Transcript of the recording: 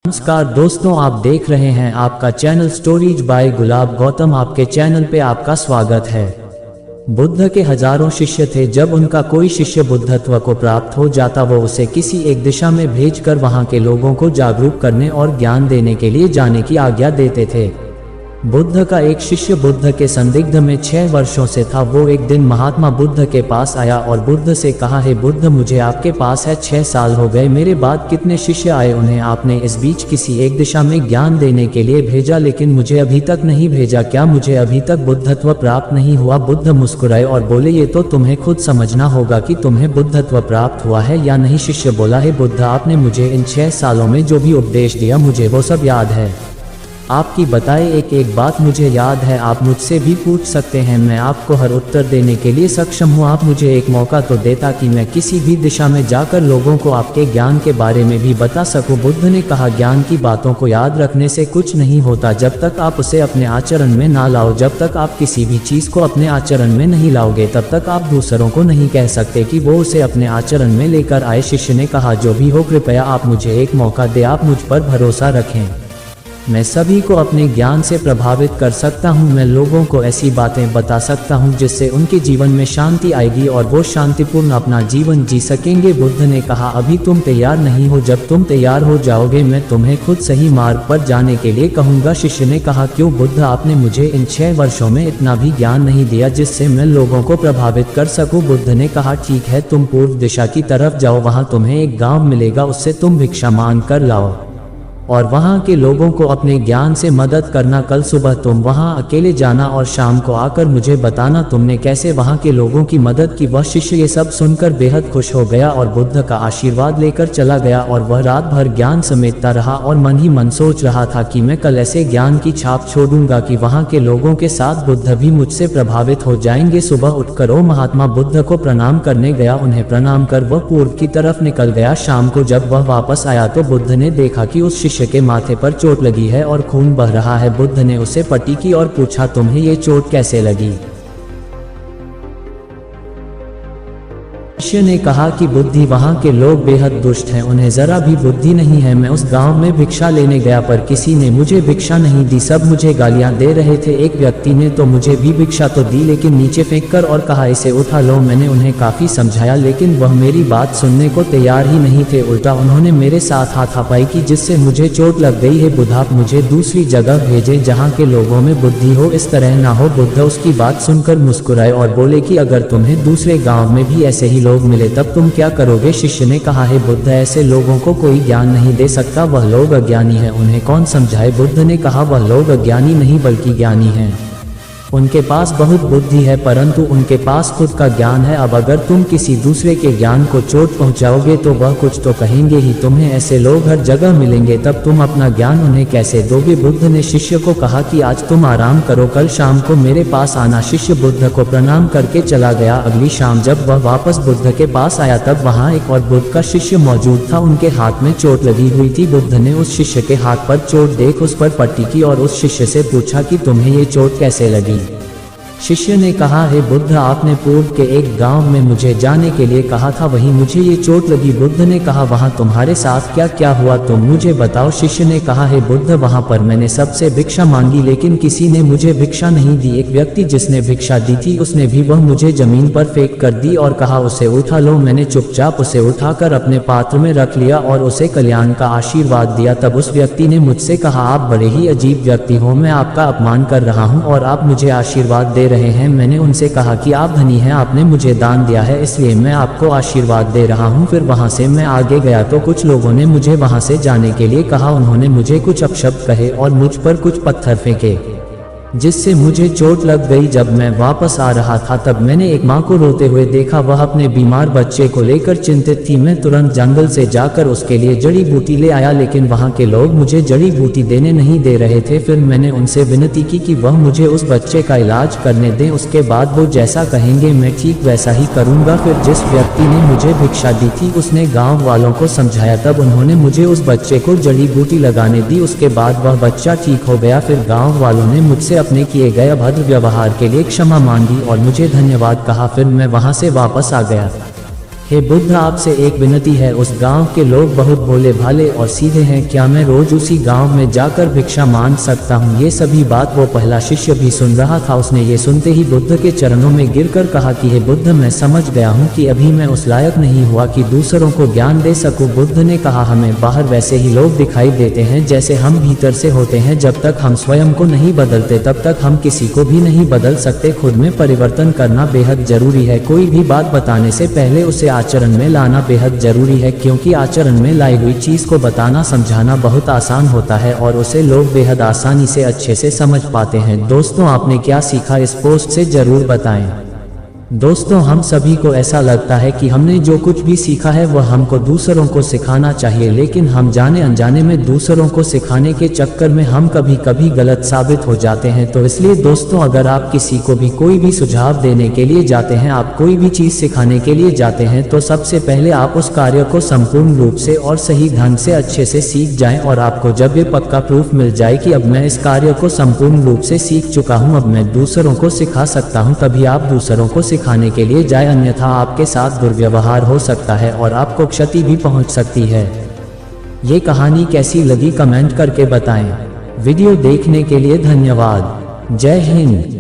नमस्कार दोस्तों, आप देख रहे हैं आपका चैनल स्टोरीज बाय गुलाब गौतम। आपके चैनल पे आपका स्वागत है। बुद्ध के हजारों शिष्य थे। जब उनका कोई शिष्य बुद्धत्व को प्राप्त हो जाता वो उसे किसी एक दिशा में भेजकर वहां के लोगों को जागरूक करने और ज्ञान देने के लिए जाने की आज्ञा देते थे। बुद्ध का एक शिष्य बुद्ध के संदिग्ध में 6 वर्षों से था। वो एक दिन महात्मा बुद्ध के पास आया और बुद्ध से कहा, हे बुद्ध, मुझे आपके पास है 6 साल हो गए, मेरे बाद कितने शिष्य आए, उन्हें आपने इस बीच किसी एक दिशा में ज्ञान देने के लिए भेजा, लेकिन मुझे अभी तक नहीं भेजा। क्या मुझे अभी तक बुद्धत्व प्राप्त नहीं हुआ? बुद्ध मुस्कुराए और बोले, ये तो तुम्हें खुद समझना होगा कि तुम्हें बुद्धत्व प्राप्त हुआ है या नहीं। शिष्य बोला, हे बुद्ध, आपने मुझे इन 6 सालों में जो भी उपदेश दिया मुझे वो सब याद है। आपकी बताए एक एक बात मुझे याद है। आप मुझसे भी पूछ सकते हैं, मैं आपको हर उत्तर देने के लिए सक्षम हूँ। आप मुझे एक मौका तो देता कि मैं किसी भी दिशा में जाकर लोगों को आपके ज्ञान के बारे में भी बता सकूं। बुद्ध ने कहा, ज्ञान की बातों को याद रखने से कुछ नहीं होता जब तक आप उसे अपने आचरण में ना लाओ। जब तक आप किसी भी चीज़ को अपने आचरण में नहीं लाओगे तब तक आप दूसरों को नहीं कह सकते कि वो उसे अपने आचरण में लेकर आए। शिष्य ने कहा, जो भी हो, कृपया आप मुझे एक मौका दे, आप मुझ पर भरोसा रखें। मैं सभी को अपने ज्ञान से प्रभावित कर सकता हूं। मैं लोगों को ऐसी बातें बता सकता हूं जिससे उनके जीवन में शांति आएगी और वो शांतिपूर्ण अपना जीवन जी सकेंगे। बुद्ध ने कहा, अभी तुम तैयार नहीं हो, जब तुम तैयार हो जाओगे मैं तुम्हें खुद सही मार्ग पर जाने के लिए कहूँगा। शिष्य ने कहा, क्यों बुद्ध, आपने मुझे इन 6 वर्षों में इतना भी ज्ञान नहीं दिया जिससे मैं लोगों को प्रभावित कर सकूँ। बुद्ध ने कहा, ठीक है, तुम पूर्व दिशा की तरफ जाओ, वहाँ तुम्हें एक गाँव मिलेगा, उससे तुम भिक्षा मांग कर लाओ और वहाँ के लोगों को अपने ज्ञान से मदद करना। कल सुबह तुम वहाँ अकेले जाना और शाम को आकर मुझे बताना तुमने कैसे वहाँ के लोगों की मदद की। वह शिष्य ये सब सुनकर बेहद खुश हो गया और बुद्ध का आशीर्वाद लेकर चला गया और वह रात भर ज्ञान समेटता रहा और मन ही मन सोच रहा था कि मैं कल ऐसे ज्ञान की छाप छोड़ूंगा कि वहाँ के लोगों के साथ बुद्ध भी मुझसे प्रभावित हो जाएंगे। सुबह उठकर वो महात्मा बुद्ध को प्रणाम करने गया। उन्हें प्रणाम कर वह पूर्व की तरफ निकल गया। शाम को जब वह वापस आया तो बुद्ध ने देखा कि उस शिष्य के माथे पर चोट लगी है और खून बह रहा है। बुद्ध ने उसे पट्टी की और पूछा, तुम्हें ये चोट कैसे लगी? शिष्य ने कहा कि बुद्धि, वहाँ के लोग बेहद दुष्ट हैं, उन्हें जरा भी बुद्धि नहीं है। मैं उस गांव में भिक्षा लेने गया पर किसी ने मुझे भिक्षा नहीं दी, सब मुझे गालियां दे रहे थे। एक व्यक्ति ने तो मुझे भी भिक्षा तो दी लेकिन नीचे फेंककर और कहा, इसे उठा लो। मैंने उन्हें काफी समझाया लेकिन वह मेरी बात सुनने को तैयार ही नहीं थे। उल्टा उन्होंने मेरे साथ हाथापाई की जिससे मुझे चोट लग गई है। बुद्ध, आप मुझे दूसरी जगह भेजे जहाँ के लोगों में बुद्धि हो, इस तरह ना हो। बुद्ध उसकी बात सुनकर मुस्कुराए और बोले कि अगर तुम्हें दूसरे गाँव में भी ऐसे ही लोग मिले तब तुम क्या करोगे? शिष्य ने कहा, हे बुद्ध, ऐसे लोगों को कोई ज्ञान नहीं दे सकता, वह लोग अज्ञानी हैं, उन्हें कौन समझाए? बुद्ध ने कहा, वह लोग अज्ञानी नहीं बल्कि ज्ञानी हैं। उनके पास बहुत बुद्धि है परंतु उनके पास खुद का ज्ञान है। अब अगर तुम किसी दूसरे के ज्ञान को चोट पहुंचाओगे तो वह कुछ तो कहेंगे ही। तुम्हें ऐसे लोग हर जगह मिलेंगे, तब तुम अपना ज्ञान उन्हें कैसे दोगे? बुद्ध ने शिष्य को कहा कि आज तुम आराम करो, कल शाम को मेरे पास आना। शिष्य बुद्ध को प्रणाम करके चला गया। अगली शाम जब वह वापस बुद्ध के पास आया तब वहाँ एक और बुद्ध का शिष्य मौजूद था। उनके हाथ में चोट लगी हुई थी। बुद्ध ने उस शिष्य के हाथ पर चोट देख उस पर पट्टी की और उस शिष्य से पूछा कि तुम्हें ये चोट कैसे लगी? शिष्य ने कहा, हे बुद्ध, आपने पूर्व के एक गांव में मुझे जाने के लिए कहा था, वहीं मुझे ये चोट लगी। बुद्ध ने कहा, वहां तुम्हारे साथ क्या क्या हुआ तुम मुझे बताओ। शिष्य ने कहा, हे बुद्ध, वहां पर मैंने सबसे भिक्षा मांगी लेकिन किसी ने मुझे भिक्षा नहीं दी। एक व्यक्ति जिसने भिक्षा दी थी उसने भी वह मुझे जमीन पर फेंक कर दी और कहा, उसे उठा लो। मैंने चुपचाप उसे उठाकर अपने पात्र में रख लिया और उसे कल्याण का आशीर्वाद दिया। तब उस व्यक्ति ने मुझसे कहा, आप बड़े ही अजीब व्यक्ति हो, मैं आपका अपमान कर रहा हूँ और आप मुझे आशीर्वाद दे रहे हैं। मैंने उनसे कहा कि आप धनी हैं, आपने मुझे दान दिया है इसलिए मैं आपको आशीर्वाद दे रहा हूं। फिर वहां से मैं आगे गया तो कुछ लोगों ने मुझे वहां से जाने के लिए कहा। उन्होंने मुझे कुछ अपशब्द कहे और मुझ पर कुछ पत्थर फेंके जिससे मुझे चोट लग गई। जब मैं वापस आ रहा था तब मैंने एक माँ को रोते हुए देखा, वह अपने बीमार बच्चे को लेकर चिंतित थी। मैं तुरंत जंगल से जाकर उसके लिए जड़ी बूटी ले आया लेकिन वहाँ के लोग मुझे जड़ी बूटी देने नहीं दे रहे थे। फिर मैंने उनसे विनती की कि वह मुझे उस बच्चे का इलाज करने दें, उसके बाद वो जैसा कहेंगे मैं ठीक वैसा ही करूँगा। फिर जिस व्यक्ति ने मुझे भिक्षा दी थी उसने गाँव वालों को समझाया, तब उन्होंने मुझे उस बच्चे को जड़ी बूटी लगाने दी। उसके बाद वह बच्चा ठीक हो गया। फिर गाँव वालों ने मुझसे अपने किए गए अभद्र व्यवहार के लिए क्षमा मांगी और मुझे धन्यवाद कहा। फिर मैं वहां से वापस आ गया। हे बुद्ध, आपसे एक विनती है। उस गांव के लोग बहुत भोले भाले और सीधे हैं, क्या मैं रोज उसी गांव में जाकर भिक्षा मांग सकता हूँ? ये सभी बात वो पहला शिष्य भी सुन रहा था। उसने ये सुनते ही बुद्ध के चरणों में गिरकर कहा कि हे बुद्ध, मैं समझ गया हूँ कि अभी मैं उस लायक नहीं हुआ कि दूसरों को ज्ञान दे सकूँ। बुद्ध ने कहा, हमें बाहर वैसे ही लोग दिखाई देते हैं जैसे हम भीतर से होते हैं। जब तक हम स्वयं को नहीं बदलते तब तक हम किसी को भी नहीं बदल सकते। खुद में परिवर्तन करना बेहद जरूरी है। कोई भी बात बताने से पहले उसे आचरण में लाना बेहद जरूरी है, क्योंकि आचरण में लाई हुई चीज को बताना समझाना बहुत आसान होता है और उसे लोग बेहद आसानी से अच्छे से समझ पाते हैं। दोस्तों, आपने क्या सीखा इस पोस्ट से जरूर बताएं। दोस्तों, हम सभी को ऐसा लगता है कि हमने जो कुछ भी सीखा है वह हमको दूसरों को सिखाना चाहिए, लेकिन हम जाने अनजाने में दूसरों को सिखाने के चक्कर में हम कभी कभी गलत साबित हो जाते हैं। तो इसलिए दोस्तों, अगर आप किसी को भी कोई भी सुझाव देने के लिए जाते हैं, आप कोई भी चीज सिखाने के लिए जाते हैं, तो सबसे पहले आप उस कार्य को संपूर्ण रूप से और सही ढंग से अच्छे से सीख जाएं। और आपको जब ये पक्का प्रूफ मिल जाए कि अब मैं इस कार्य को संपूर्ण रूप से सीख चुका हूँ, अब मैं दूसरों को सिखा सकता हूँ, तभी आप दूसरों को सिखाने के लिए जाए। अन्यथा आपके साथ दुर्व्यवहार हो सकता है और आपको क्षति भी पहुंच सकती है। ये कहानी कैसी लगी कमेंट करके बताएं। वीडियो देखने के लिए धन्यवाद। जय हिंद।